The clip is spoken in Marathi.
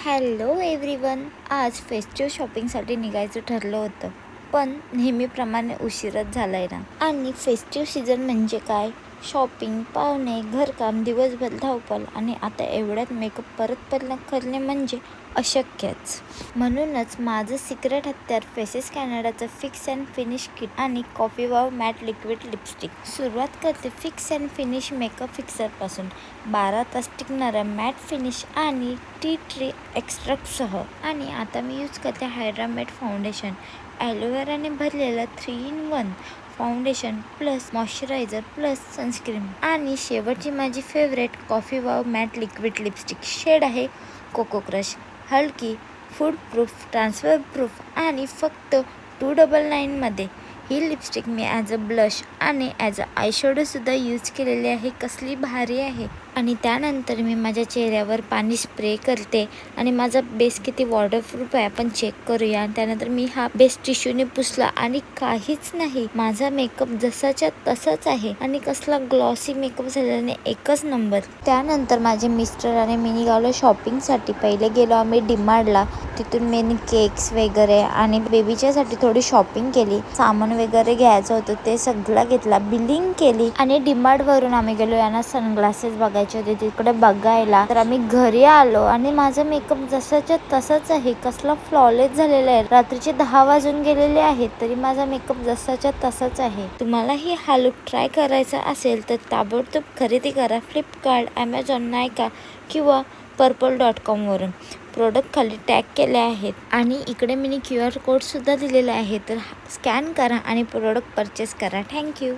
Hello everyone. आज फेस्टिव्ह शॉपिंगसाठी निघायचं ठरलं होतं, पण नेहमीप्रमाणे उशीरच झालाय ना. आणि फेस्टिव्ह सीझन म्हणजे काय, शॉपिंग, पाहुणे, घरकाम, दिवसभर धावपळ आणि आता एवढ्यात मेकअप परत करणे म्हणजे अशक्यच. म्हणूनच माझं सिक्रेट हत्यार फेसेस कॅनडाचं फिक्स अँड फिनिश किट आणि coffee wow matte liquid lipstick. सुरुवात करते फिक्स अँड फिनिश मेकअप फिक्सरपासून. 12 तास टिकणारा मॅट फिनिश आणि टी ट्री एक्स्ट्रॅक्टसह. आणि आता मी यूज करते हायड्रा मॅट फाउंडेशन. ॲलोवेराने भरलेलं 3-in-1 foundation plus moisturiser plus sunscreen. आणि शेवटची माझी favourite coffee wow matte liquid lipstick. Shade आहे कोको क्रश. हलकी, फूड प्रूफ, ट्रान्सफर प्रूफ आणि फक्त $299 ही lipstick me as a blush आणि ॲज अ आयशॅडोसुद्धा यूज केलेली आहे. कसली भारी आहे. आणि त्यानंतर मी माझ्या चेहऱ्यावर पाणी स्प्रे करते आणि माझा बेस किती वॉटरप्रूफ आहे आपण चेक करूया. त्यानंतर मी हा बेस टिश्यूने पुसला आणि काहीच नाही, माझा मेकअप जसाच्या तसाच आहे आणि कसला ग्लॉसी मेकअप झाल्याने एकच नंबर. त्यानंतर माझे मिस्टर आणि मी निघालो शॉपिंगसाठी. पहिले गेलो आम्ही डीमार्टला. तिथून मी केक्स वगैरे आणि बेबीच्यासाठी थोडी शॉपिंग केली. सामान वगैरे घ्यायचं होतं ते सगळं घेतला, बिलिंग केली आणि डीमार्टवरून आम्ही गेलो यांना सनग्लासेस बघायचे होते तिकडे बघायला. तर आम्ही घरी आलो आणि माझा मेकअप जसाच्या तसाच आहे. कसला फ्लॉलेस झालेला आहे. रात्रीचे 10 वाजून गेलेले आहेत तरी माझा मेकअप जसाच्या तसाच आहे. तुम्हालाही हा लुक ट्राय करायचा असेल तर ताबडतोब खरेदी करा फ्लिपकार्ट, ॲमेझॉन, नायका किंवा पर्पल.com वरून. प्रोडक्ट खाली टॅग केले आहेत आणि इकडे मी QR कोडसुद्धा दिलेला आहे, तर स्कॅन करा आणि प्रोडक्ट परचेस करा. थँक्यू.